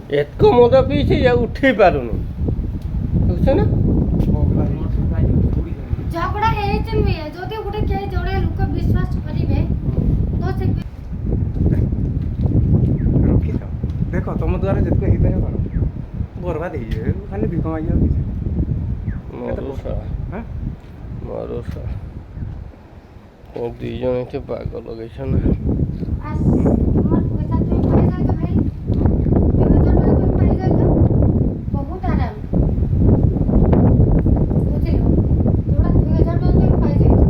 ଏତକ ମଦ ପିଇଛି ଯେ ଉଠେଇ ପାରୁନି, ବୁଝୁଛ ନା? ଝଗଡ଼ା ହେଇଛି ନୁହେଁ, ଯଦି ଗୋଟେ କେହି ଜଣେ ଲୋକ ବିଶ୍ୱାସ କରିବେ ତ ସେ ରଖିଥାଅ। ଦେଖ ତମ ଦ୍ୱାରା ଯେତିକି ହେଇପାରିବ କର, ବର୍ବାଦ ହେଇଯିବେ ଖାଲି ଭିକ ମାଗିବାକୁ କିଛି। ମରୁଷା ହାଁ ମରୁଷା ଦୁଇ ଜଣ ଏଠି ବାଗ ଲଗେଇଛ ନା। তোমার পয়সা তুমি পাই যাইতো ভাই, 2000 টাকা তুমি পাই যাইতো, বহুত আরাম বুঝিল, তোমরা 2000 টাকা তুমি পাই যাইতো।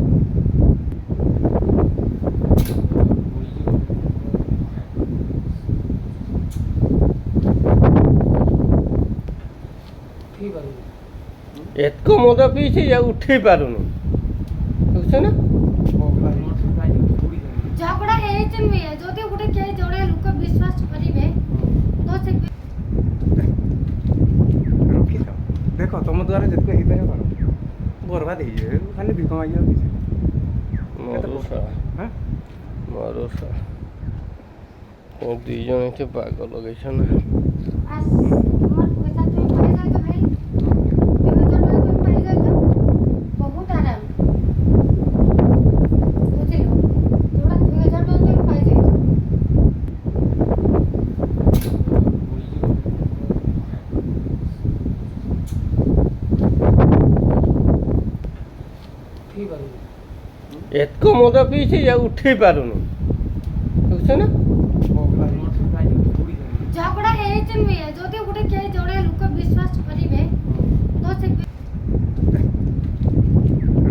ଏତକ ମଦ ପିଇଛି ଯେ ଉଠେଇ ପାରୁନି, ବୁଝୁଛ ନା? ଝଗଡ଼ା ହେଇଛି ନୁହେଁ, ଯଦି ଗୋଟେ କେହି ଜଣେ ଲୋକ ବିଶ୍ୱାସ କରିବେ ତ ସେ ରଖିଥାଅ। ଦେଖ ତମ ଦ୍ୱାରା ଯେତିକି ହେଇପାରିବ କର, ବର୍ବାଦ ହେଇଯିବେ ଖାଲି ଭିକ ମାଗିବାକୁ କିଛି। ମରୁଷା ହାଁ ମରୁଷା ଦୁଇ ଜଣ ଏଠି ବାଗ ଲଗେଇଛ ନା। তোমার পয়সা তুমি পাই যাইতো ভাই, 2000 টাকা তুমি পাই যাইতো, বহুত আরাম বুঝিল, তোমরা 2000 টাকা তুমি পাই যাইতো। ଏତକ ମଦ ପିଇଛି ଯେ ଉଠେଇ ପାରୁନି, ବୁଝୁଛ ନା? ଝଗଡ଼ା ହେଇଛି ନୁହେଁ, ଯଦି ଗୋଟେ କେହି ଜଣେ ଲୋକ ବିଶ୍ୱାସ କରିବେ ତ ସେ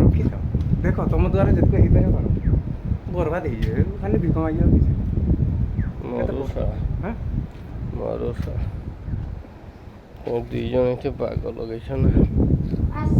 ରଖିଥାଅ। ଦେଖ ତମ ଦ୍ୱାରା ଯେତିକି ହେଇପାରିବ କର, ବର୍ବାଦ ହେଇଯିବେ ଖାଲି ଭିକ ମାଗିବାକୁ କିଛି। ମରୁଷା ହାଁ ମରୁଷା ଦୁଇ ଜଣ ଏଠି ବାଗ ଲଗେଇଛ ନା। ଆସ